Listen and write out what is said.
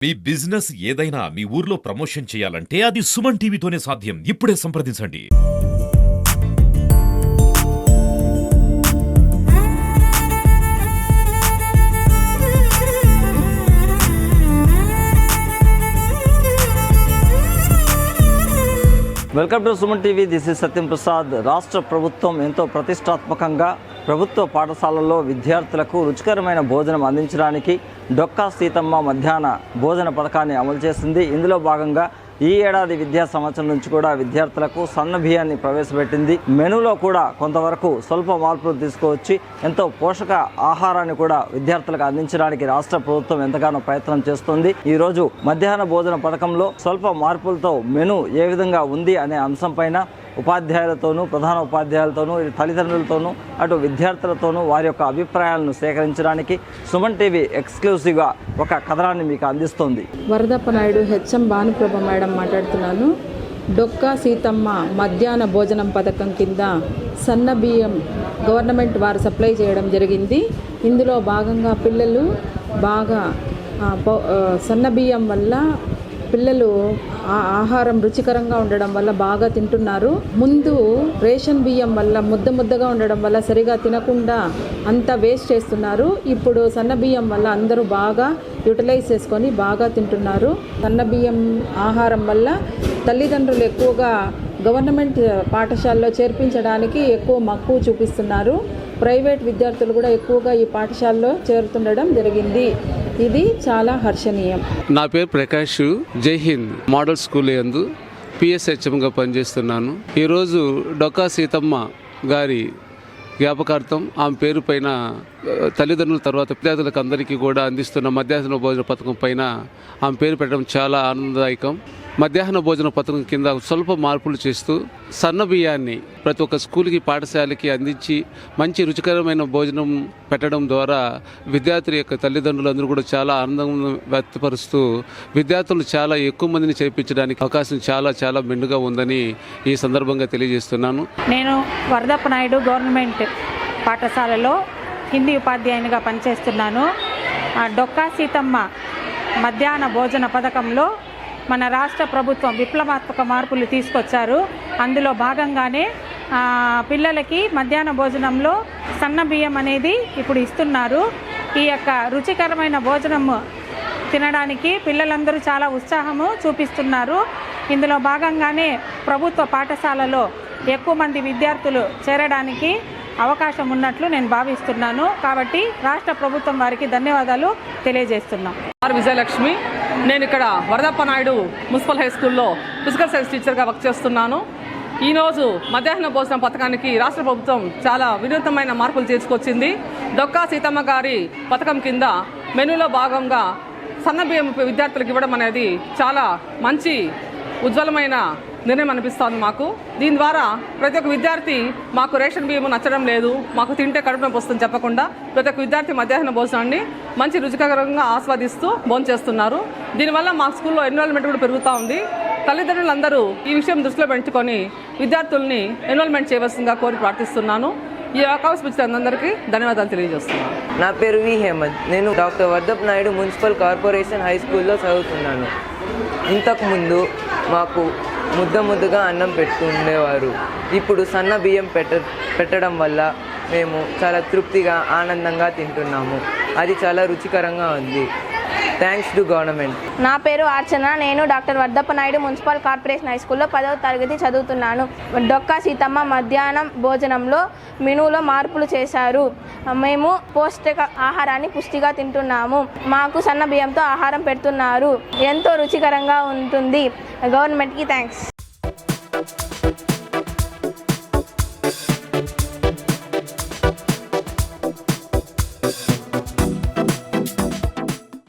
మీ business ఏదైనా మీ ఊర్లో promotion చేయాలంటే అది సుమన్ టీవీతోనే సాధ్యం. ఇప్పుడే సంప్రదించండి. Welcome to Suman TV. This is Satyam Prasad. రాష్ట్ర ప్రభుత్వం ఎంతో ప్రతిష్టాత్మకంగా ప్రభుత్వ పాఠశాలల్లో విద్యార్థులకు రుచికరమైన భోజనం అందించడానికి డొక్కా సీతమ్మ మధ్యాహ్న భోజన పథకాన్ని అమలు చేసింది. ఇందులో భాగంగా ఈ ఏడాది విద్యా సంవత్సరం నుంచి కూడా విద్యార్థులకు సన్న బియ్యాన్ని ప్రవేశపెట్టింది. మెనూలో కూడా కొంతవరకు స్వల్ప మార్పులు తీసుకువచ్చి ఎంతో పోషక ఆహారాన్ని కూడా విద్యార్థులకు అందించడానికి రాష్ట్ర ప్రభుత్వం ఎంతగానో ప్రయత్నం చేస్తుంది. ఈ రోజు మధ్యాహ్న భోజన పథకంలో స్వల్ప మార్పులతో మెనూ ఏ విధంగా ఉంది అనే అంశం పైన ఉపాధ్యాయులతోనూ, ప్రధాన ఉపాధ్యాయులతోనూ, తల్లిదండ్రులతోనూ, అటు విద్యార్థులతోనూ వారి యొక్క అభిప్రాయాలను సేకరించడానికి సుమన్ టీవీ ఎక్స్క్లూసివ్గా ఒక కథనాన్ని మీకు అందిస్తోంది. వరదప్ప నాయుడు, హెచ్ఎం భానుప్రభ మేడం మాట్లాడుతున్నాను. డొక్కా సీతమ్మ మధ్యాహ్న భోజనం పథకం కింద సన్న బియ్యం గవర్నమెంట్ వారు సప్లై చేయడం జరిగింది. ఇందులో భాగంగా పిల్లలు బాగా సన్న బియ్యం వల్ల పిల్లలు ఆహారం రుచికరంగా ఉండడం వల్ల బాగా తింటున్నారు. ముందు రేషన్ బియ్యం వల్ల ముద్దగా ఉండడం వల్ల సరిగా తినకుండా అంతా వేస్ట్ చేస్తున్నారు. ఇప్పుడు సన్న బియ్యం వల్ల అందరూ బాగా యూటిలైజ్ చేసుకొని బాగా తింటున్నారు. సన్న బియ్యం ఆహారం వల్ల తల్లిదండ్రులు ఎక్కువగా గవర్నమెంట్ పాఠశాలలో చేర్పించడానికి ఎక్కువ మక్కువ చూపిస్తున్నారు. ప్రైవేట్ విద్యార్థులు కూడా ఎక్కువగా ఈ పాఠశాలలో చేరుతుండడం జరిగింది. ఇది చాలా హర్షణీయం. నా పేరు ప్రకాష్. జై హింద్ మోడల్ స్కూల్ యందు పిఎస్హెచ్ఎంగా పనిచేస్తున్నాను. ఈరోజు డొక్కా సీతమ్మ గారి జ్ఞాపకార్థం ఆమె పేరు పైన తల్లిదండ్రుల తర్వాత విద్యార్థులకు అందరికీ కూడా అందిస్తున్న మధ్యాహ్న భోజన పథకం పైన ఆమె పేరు పెట్టడం చాలా ఆనందదాయకం. మధ్యాహ్న భోజన పథకం కింద స్వల్ప మార్పులు చేస్తూ సన్న బియ్యాన్ని ప్రతి ఒక్క స్కూల్కి, పాఠశాలకి అందించి మంచి రుచికరమైన భోజనం పెట్టడం ద్వారా విద్యార్థుల యొక్క తల్లిదండ్రులందరూ కూడా చాలా ఆనందం వ్యక్తపరుస్తూ విద్యార్థులు చాలా ఎక్కువ మందిని చేర్పించడానికి అవకాశం చాలా మెండుగా ఉందని ఈ సందర్భంగా తెలియజేస్తున్నాను. నేను వరదప్ప నాయుడు గవర్నమెంట్ పాఠశాలలో హిందీ ఉపాధ్యాయునిగా పనిచేస్తున్నాను. డొక్కా సీతమ్మ మధ్యాహ్న భోజన పథకంలో మన రాష్ట్ర ప్రభుత్వం విప్లవాత్మక మార్పులు తీసుకొచ్చారు. అందులో భాగంగానే పిల్లలకి మధ్యాహ్న భోజనంలో సన్న బియ్యం అనేది ఇప్పుడు ఇస్తున్నారు. ఈ యొక్క రుచికరమైన భోజనం తినడానికి పిల్లలందరూ చాలా ఉత్సాహము చూపిస్తున్నారు. ఇందులో భాగంగానే ప్రభుత్వ పాఠశాలలో ఎక్కువ మంది విద్యార్థులు చేరడానికి అవకాశం ఉన్నట్లు నేను భావిస్తున్నాను. కాబట్టి రాష్ట్ర ప్రభుత్వం వారికి ధన్యవాదాలు తెలియజేస్తున్నాం. విజయలక్ష్మి. నేను ఇక్కడ వరదప్ప నాయుడు మున్సిపల్ హై స్కూల్లో ఫిజికల్ సైన్స్ టీచర్గా వర్క్ చేస్తున్నాను. ఈరోజు మధ్యాహ్న భోజన పథకానికి రాష్ట్ర ప్రభుత్వం చాలా వినూత్నమైన మార్పులు తీసుకొచ్చింది. డొక్కా సీతమ్మ గారి పథకం కింద మెనూలో భాగంగా సన్న బియ్యం విద్యార్థులకు ఇవ్వడం అనేది చాలా మంచి ఉజ్వలమైన నిర్ణయం అనిపిస్తోంది మాకు. దీని ద్వారా ప్రతి ఒక్క విద్యార్థి మాకు రేషన్ బియ్యం నచ్చడం లేదు, మాకు తింటే కడుపు నొప్పి వస్తుంది చెప్పకుండా ప్రతి ఒక్క విద్యార్థి మధ్యాహ్న భోజనాన్ని మంచి రుచికరంగా ఆస్వాదిస్తూ భోంచేస్తున్నారు. దీనివల్ల మా స్కూల్లో ఎన్రోల్మెంట్ కూడా పెరుగుతూ ఉంది. తల్లిదండ్రులందరూ ఈ విషయం దృష్టిలో పెంచుకొని విద్యార్థుల్ని ఎన్రోల్మెంట్ చేయవలసిందిగా కోరి ప్రార్థిస్తున్నాను. ఈ అవకాశం ఇచ్చిన అందరికీ ధన్యవాదాలు తెలియజేస్తున్నాను. నా పేరు వి హేమంత్. నేను doctor Varadappa Naidu municipal corporation high స్కూల్లో చదువుతున్నాను. ఇంతకుముందు మాకు ముద్దగా అన్నం పెడుతుండేవారు. ఇప్పుడు సన్న బియ్యం పెట్టడం వల్ల మేము చాలా తృప్తిగా, ఆనందంగా తింటున్నాము. అది చాలా రుచికరంగా ఉంది. Thanks to government. నా పేరు అర్చన. నేను doctor Varadappa Naidu municipal corporation high స్కూల్లో 10వ తరగతి చదువుతున్నాను. డొక్కా సీతమ్మ మధ్యాహ్నం భోజనంలో మెనూలో మార్పులు చేశారు. మేము పౌష్టిక ఆహారాన్ని పుష్టిగా తింటున్నాము. మాకు సన్న బియ్యంతో ఆహారం పెడుతున్నారు. ఎంతో రుచికరంగా ఉంటుంది. గవర్నమెంట్కి థ్యాంక్స్.